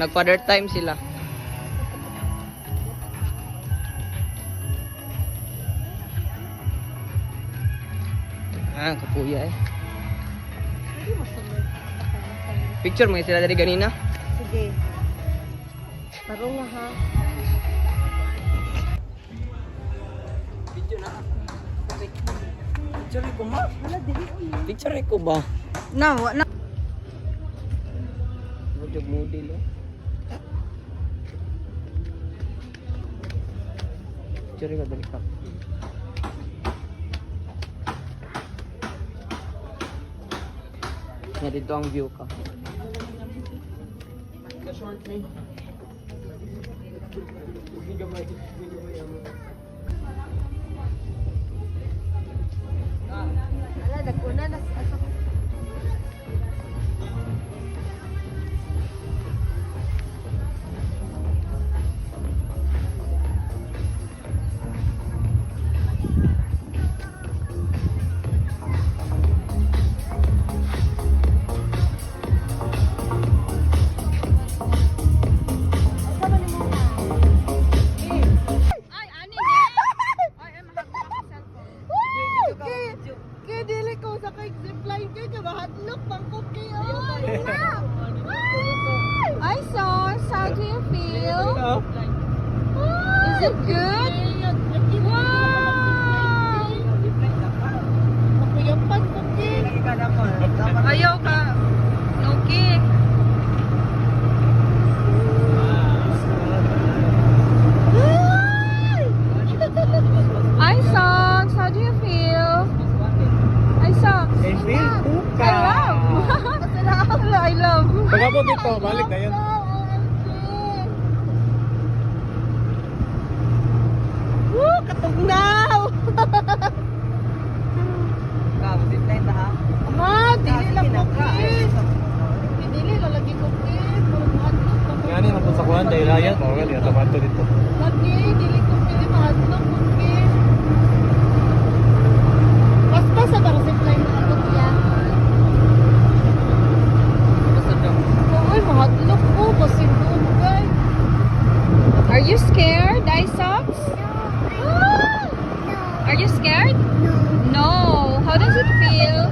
Nag-father time sila. Ah, kapuya eh. Picture mo sila dari ganina. Sige. Parong nga ha. Video na. Picture ko ma. Wala dili. Picture ko ba? Na. Model model oh. Picture ko dali ka. Nga dito ang view ka. Short me. Ala daguna na sa Is it good? Wow! Makuyapan ko, King. Ayaw ka. Nuki. Hi, Socks. How do you feel? Hi, Socks. I feel puka. I love. Pagkabot dito, balik na yan. Woo! Katugnaw! Ma, dili lang cookies. Dili lang lagi cookies. Yan yung napunta sa kuhan, dahil raya. Bawal, yung tomato dito. Lagi, dili cookies. Mahadlok cookies. Basta sa bang supply mo ako niya. Uy, mahadlok ko. Basindog, guys. Are you scared, Isaacs? Are you scared? No. How does it feel?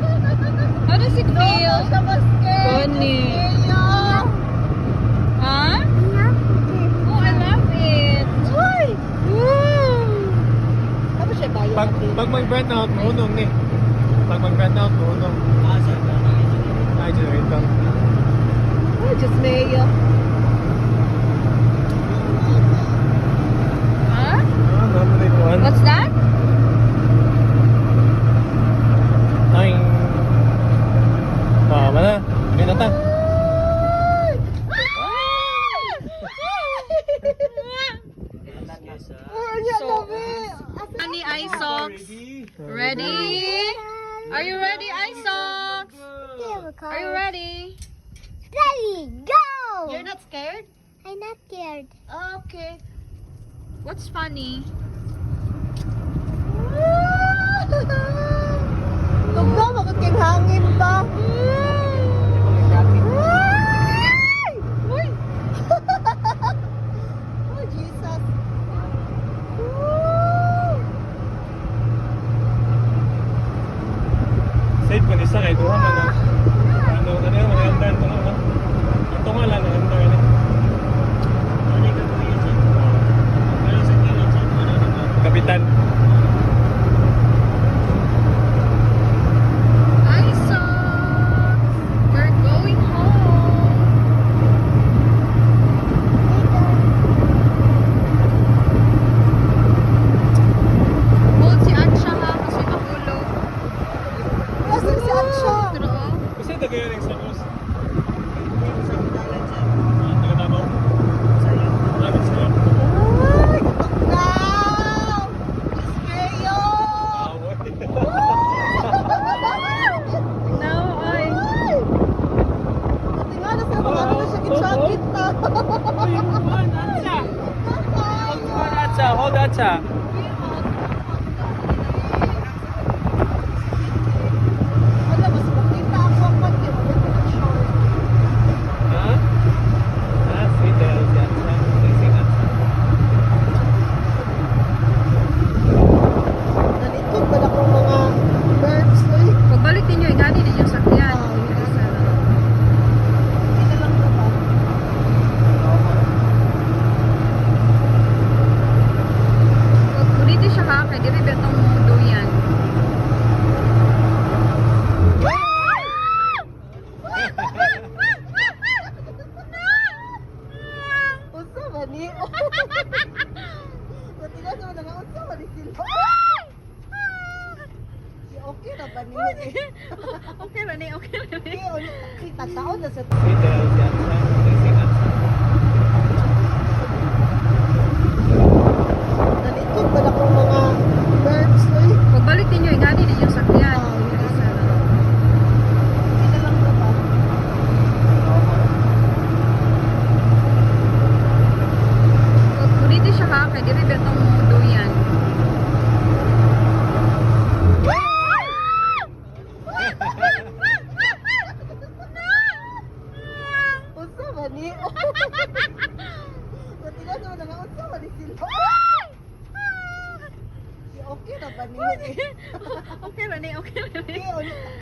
How does it feel? Funny. Huh? Oh, I love it. Pag mag-brand out, maunong ni. Pag mag-brand out, maunong. Ay, generator. Oh, just mayo. Huh? Ah, naman na yung kuhan. What's that? Ay. Mama na. Hindi na ta. Honey, Isaacs. Ready? Are you ready, Isaacs? Are you ready? Ready, go! You're not scared? I'm not scared. Okay. What's funny? Tugno, magiging hangin ba? Uy! Oh, Jesus. Save ko nisa kay Duha man na. Ano yung mga andan ko na. Ito nga lang, ang andan ni. Kapitan. Isaac! We're going home. Hold si Ansha ha, kasi mahulog. Nasaan si Ansha? Kasi tagay rin sa Cruz. Taga-Davao. Lapit sila. Ay! Now! Iskeyo! Now, ay! Tingnan na sa mga ano siya kitsa-kit na. Hold that sa. Wala, mas makita ako ang pati. ba niya? Okay ra ni, okay ra ni. Kita taon na sa Fidel, yan sa racing at nalikid ba na kung mga nerves no? Pagbalik ninyo, ingani ninyo sakyan. Hindi lang ba ba? Kung dito siya ha, kay diri betong duyan. Unsa ba ni? Matigas mo na nga unsa ba ni sila? Okay na ba niya? Okay ra ni, okay ra ni.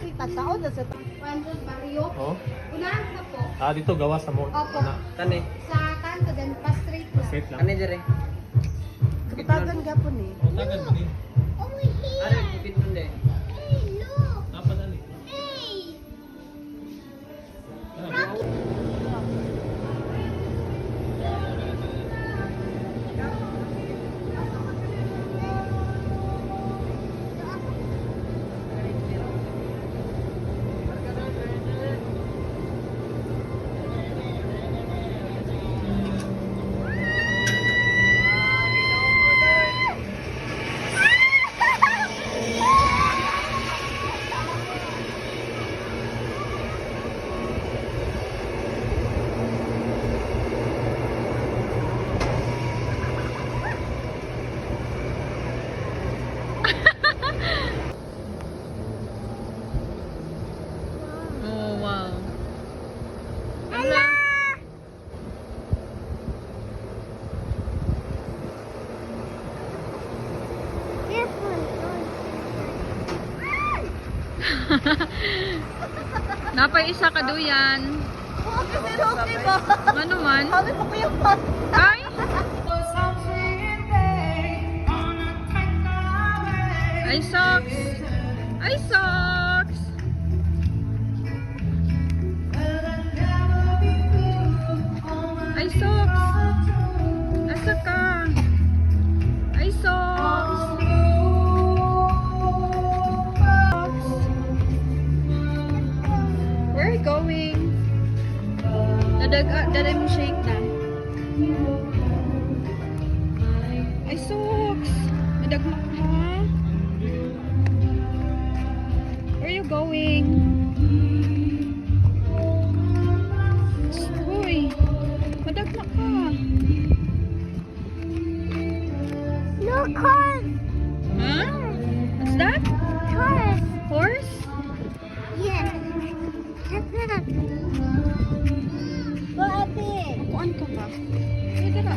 Kita taon na sa Juan Barrio. oh. Unahan na po. Dito gawa sa mo. Opo. Na. Kani. Sa kanto, then pa straight lang. Straight lang. Kani dire. Kapitagan gapon ni. O, tagan mo din. Over here. Are kupit nun de. Hey, look. Apa dali? Hey. Oh, wow. Ala. Napay isa ka duyan. Okay, pero okay ba? Ano man? Sabi pa ko yung pan. Ay! Ay, socks! Ay, socks! Ay, socks! Asa ka? Ay, socks! Where are you going? Daday mo shake na. Ay, socks! Nadagmak ka, ha? Where are you going? Uy! Madagmak ka. Look, horse. Huh? What's that? Horse. Horse? Yes. Bakit? Kuan ka ba? Pwede na.